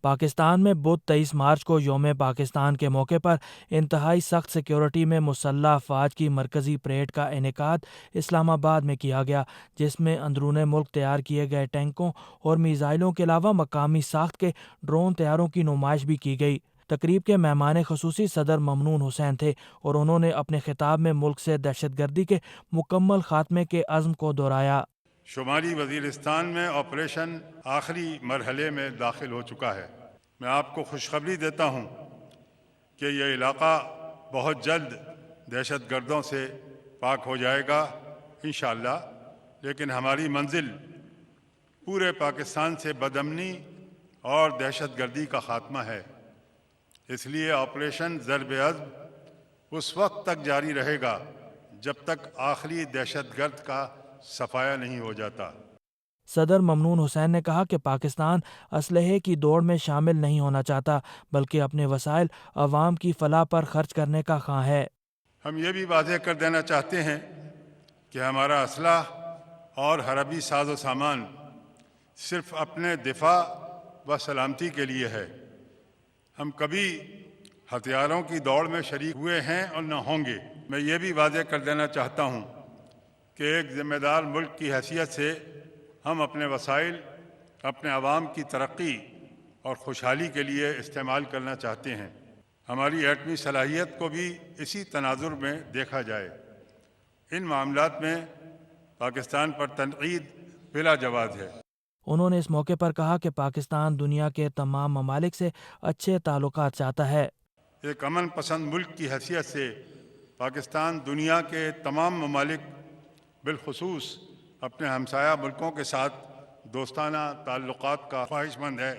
پاکستان میں بدھ 23 مارچ کو یوم پاکستان کے موقع پر انتہائی سخت سیکیورٹی میں مسلح افواج کی مرکزی پریڈ کا انعقاد اسلام آباد میں کیا گیا، جس میں اندرون ملک تیار کیے گئے ٹینکوں اور میزائلوں کے علاوہ مقامی ساخت کے ڈرون طیاروں کی نمائش بھی کی گئی۔ تقریب کے مہمان خصوصی صدر ممنون حسین تھے اور انہوں نے اپنے خطاب میں ملک سے دہشت گردی کے مکمل خاتمے کے عزم کو دہرایا۔ شمالی وزیرستان میں آپریشن آخری مرحلے میں داخل ہو چکا ہے۔ میں آپ کو خوشخبری دیتا ہوں کہ یہ علاقہ بہت جلد دہشت گردوں سے پاک ہو جائے گا انشاءاللہ، لیکن ہماری منزل پورے پاکستان سے بدامنی اور دہشت گردی کا خاتمہ ہے۔ اس لیے آپریشن ضرب عضب اس وقت تک جاری رہے گا جب تک آخری دہشت گرد کا صفایا نہیں ہو جاتا۔ صدر ممنون حسین نے کہا کہ پاکستان اسلحے کی دوڑ میں شامل نہیں ہونا چاہتا، بلکہ اپنے وسائل عوام کی فلاح پر خرچ کرنے کا خواہاں ہے۔ ہم یہ بھی واضح کر دینا چاہتے ہیں کہ ہمارا اسلحہ اور حربی ساز و سامان صرف اپنے دفاع و سلامتی کے لیے ہے۔ ہم کبھی ہتھیاروں کی دوڑ میں شریک ہوئے ہیں اور نہ ہوں گے۔ میں یہ بھی واضح کر دینا چاہتا ہوں کہ ایک ذمہ دار ملک کی حیثیت سے ہم اپنے وسائل اپنے عوام کی ترقی اور خوشحالی کے لیے استعمال کرنا چاہتے ہیں۔ ہماری ایٹمی صلاحیت کو بھی اسی تناظر میں دیکھا جائے۔ ان معاملات میں پاکستان پر تنقید بلا جواز ہے۔ انہوں نے اس موقع پر کہا کہ پاکستان دنیا کے تمام ممالک سے اچھے تعلقات چاہتا ہے۔ ایک امن پسند ملک کی حیثیت سے پاکستان دنیا کے تمام ممالک بالخصوص اپنے ہمسایہ ملکوں کے ساتھ دوستانہ تعلقات کا خواہش مند ہے۔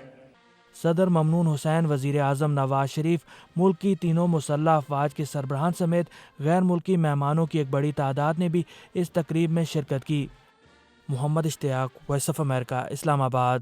صدر ممنون حسین، وزیر اعظم نواز شریف، ملک کی تینوں مسلح افواج کے سربراہان سمیت غیر ملکی مہمانوں کی ایک بڑی تعداد نے بھی اس تقریب میں شرکت کی۔ محمد اشتیاق، وائس آف امریکہ، اسلام آباد۔